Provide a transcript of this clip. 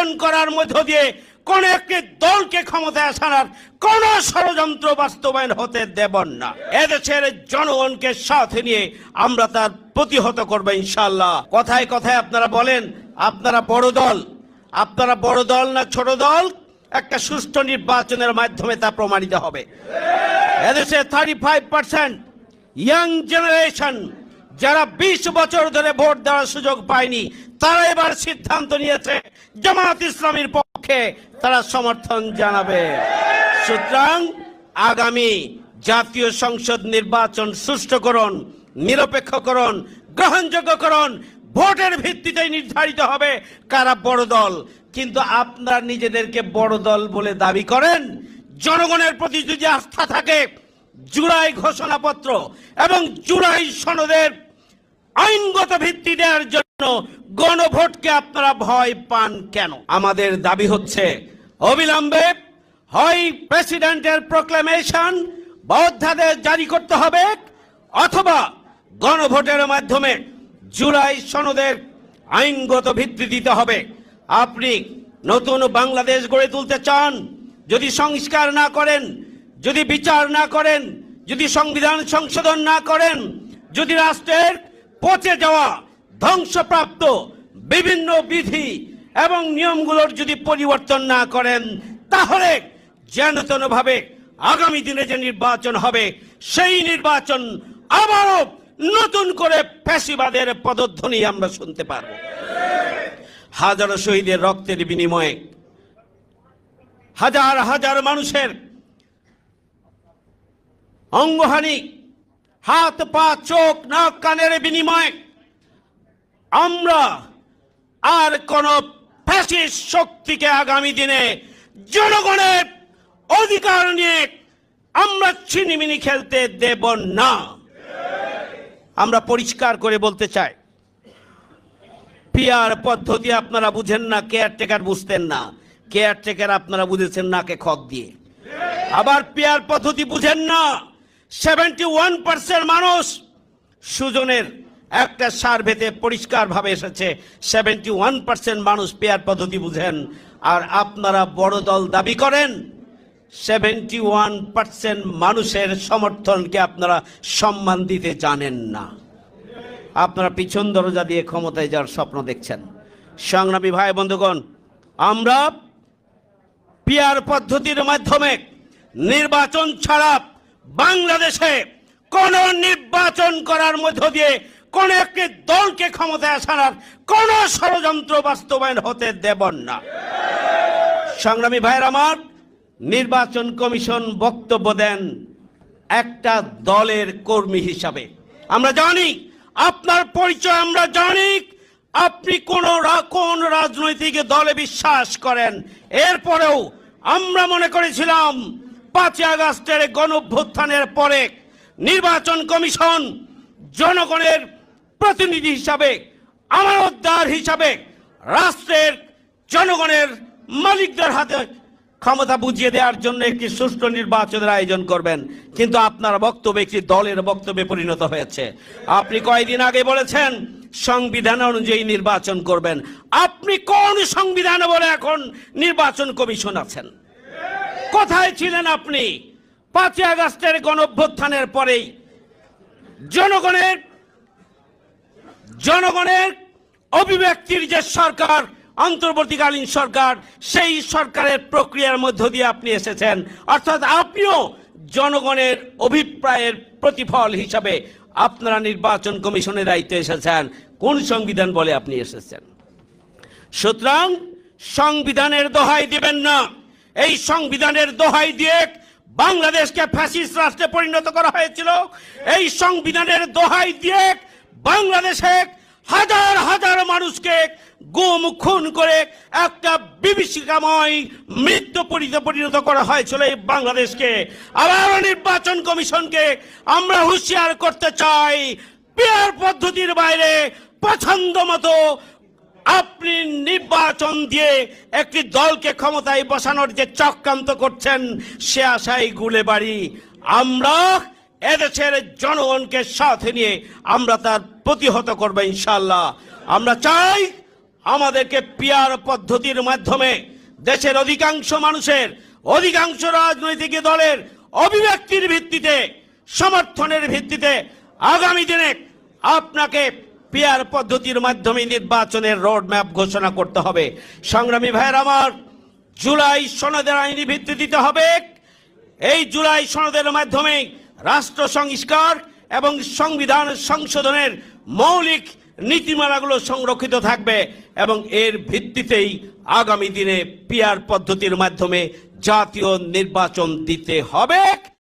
নির্বাচন করার মধ্য দিয়ে কোন একটি দলকে ক্ষমতায় আসার কোন ষড়যন্ত্র বাস্তবায়ন হতে দেব না। এদেশের জনগণকে সাথে নিয়ে আমরা তার প্রতিহত করব ইনশাআল্লাহ। কথায় কথায় আপনারা বলেন আপনারা বড় দল, আপনারা বড় দল না ছোট দল, একটা সুষ্ঠু নির্বাচনের মাধ্যমে তা প্রমাণিত হবে। এদেশে 35% ইয়াং জেনারেশন যারা 20 বছর ধরে ভোট দেওয়ার সুযোগ পায়নি, তারা এবার সিদ্ধান্ত নিয়েছে জামাত ইসলামীর পক্ষে তারা সমর্থন জানাবে। সুতরাং আগামী জাতীয় সংসদ নির্বাচন সুষ্ঠু করুন, নিরপেক্ষ করুন, গ্রহণযোগ্য করুন। ভোটের ভিত্তিতে নির্ধারিত হবে কারা বড় দল। কিন্তু আপনারা নিজেদেরকে বড় দল বলে দাবি করেন, জনগণের প্রতি যদি আস্থা থাকে, জুলাই ঘোষণাপত্র এবং জুলাই সনদের আইনগত ভিত্তি দেওয়ার জন্য গণভোটকে আপনারা ভয় পান কেন? আমাদের দাবি হচ্ছে অবিলম্বে হয় প্রেসিডেন্টের প্রক্লেমেশন বা অধ্যাদেশ জারি করতে হবে, অথবা গণভোটের মাধ্যমে জুলাই সনদের আইনগত ভিত্তি দিতে হবে। আপনি নতুন বাংলাদেশ গড়ে তুলতে চান, যদি সংস্কার না করেন, যদি বিচার না করেন, যদি সংবিধান সংশোধন না করেন, যদি রাষ্ট্রের পচে যাওয়া ধ্বংসপ্রাপ্ত বিভিন্ন বিধি এবং নিয়মগুলোর যদি পরিবর্তন না করেন, তাহলে যেনতেনভাবে আগামী দিনে যে নির্বাচন হবে সেই নির্বাচন আবারও নতুন করে ফ্যাসিবাদের পদধ্বনি আমরা শুনতে পারব। হাজারো শহীদের রক্তের বিনিময়ে, হাজার হাজার মানুষের অঙ্গহানি, হাত পা চোখ নাক কানের বিনিময়ে আমরা আর কোন ফ্যাসিস্ট শক্তিকে আগামী দিনে জনগণের অধিকার নিয়ে আমরা ছিনিমিনি খেলতে দেব না। আমরা পরিষ্কার করে বলতে চাই, পিআর পদ্ধতি আপনারা বুঝেন না, কেয়ারটেকার বুঝতেন না। কেয়ারটেকার আপনারা বুঝেছেন নাকে খত দিয়ে। আবার পিআর পদ্ধতি বুঝেন না। 71% মানুষ, সুজনের একটা সার্ভেতে পরিষ্কারভাবে এসেছে 71% মানুষ পিআর পদ্ধতি বুঝেন। আর আপনারা বড় দল দাবি করেন, 71% মানুষের সমর্থনকে আপনারা সম্মান দিতে জানেন না। আপনারা পিছন দরজা দিয়ে ক্ষমতায় যাওয়ার স্বপ্ন দেখছেন। সংগ্রামী ভাই বন্ধুগণ, আমরা পিআর পদ্ধতির মাধ্যমে নির্বাচন ছাড়া বাংলাদেশে কোন নির্বাচন করার মধ্য দিয়ে কোন একটি দলকে ক্ষমতায় আসার কোন ষড়যন্ত্র বাস্তবায়ন হতে দেব না। সংগ্রামী ভাইয়ের আমার, নির্বাচন কমিশন বক্তব্য দেন একটা দলের কর্মী হিসাবে। আমরা জানি আপনার পরিচয়, আমরা জানি আপনি কোন রাজনৈতিক দলে বিশ্বাস করেন। এরপরেও আমরা মনে করেছিলাম 5 আগস্টের গণঅভ্যুত্থানের পরে নির্বাচন কমিশন জনগণের প্রতিনিধি হিসাবে, আমানতদার হিসাবে রাষ্ট্রের জনগণের মালিকদের হাতে ক্ষমতা বুঝিয়ে দেওয়ার জন্য একটি সুষ্ঠু নির্বাচনের আয়োজন করবেন। কিন্তু আপনার বক্তব্য একটি দলের বক্তব্যে পরিণত হয়েছে। আপনি কয়েকদিন আগে বলেছেন সংবিধান অনুযায়ী নির্বাচন করবেন। আপনি কোন সংবিধান বলে এখন নির্বাচন কমিশন আছেন? কোথায় ছিলেন আপনি 5 আগস্টের গণঅভ্যুত্থানের পরেই? জনগণের অভিব্যক্তির যে সরকার, অন্তর্বর্তীকালীন সরকার, সেই সরকারের প্রক্রিয়ার মধ্য দিয়ে আপনি এসেছেন। অর্থাৎ আপনিও জনগণের অভিপ্রায়ের প্রতিফল হিসাবে আপনারা নির্বাচন কমিশনের দায়িত্বে এসেছেন। কোন সংবিধান বলে আপনি এসেছেন? সুতরাং সংবিধানের দোহাই দিবেন না। এই সংবিধানের দোহাই দিয়ে বাংলাদেশকে ফ্যাসিস্ট রাষ্ট্রে পরিণত করা হয়েছিল। এই সংবিধানের দোহাই দিয়ে বাংলাদেশে হাজার হাজার মানুষকে গুম খুন করে একটা বিভীষিকাময় মৃত্যু পরিণত করা হয়েছিল এই বাংলাদেশকে। আবার নির্বাচন কমিশনকে আমরা হুঁশিয়ার করতে চাই, পিআর পদ্ধতির বাইরে পছন্দ মতো আপনি নির্বাচন দিয়ে একটি দলকে ক্ষমতায় বসানোর যে চক্রান্ত করছেন, সে আশাই গুলে বাড়ি। আমরা এদেশের জনগণকে সাথে নিয়ে আমরা তার প্রতিহত করব ইনশাআল্লাহ। আমরা চাই আমাদেরকে পিআর পদ্ধতির মাধ্যমে দেশের অধিকাংশ মানুষের, অধিকাংশ রাজনৈতিক দলের অভিব্যক্তির ভিত্তিতে, সমর্থনের ভিত্তিতে আগামী দিনে আপনাকে পিআর পদ্ধতির মাধ্যমে নির্বাচনের রোড ম্যাপ ঘোষণা করতে হবে। সংগ্রামী ভাইয়ের আমার, জুলাই সনদের আইনি ভিত্তি দিতে হবে। এই জুলাই সনদের মাধ্যমে রাষ্ট্র সংস্কার এবং সংবিধান সংশোধনের মৌলিক নীতিমালাগুলো সংরক্ষিত থাকবে এবং এর ভিত্তিতেই আগামী দিনে পিআর পদ্ধতির মাধ্যমে জাতীয় নির্বাচন দিতে হবে।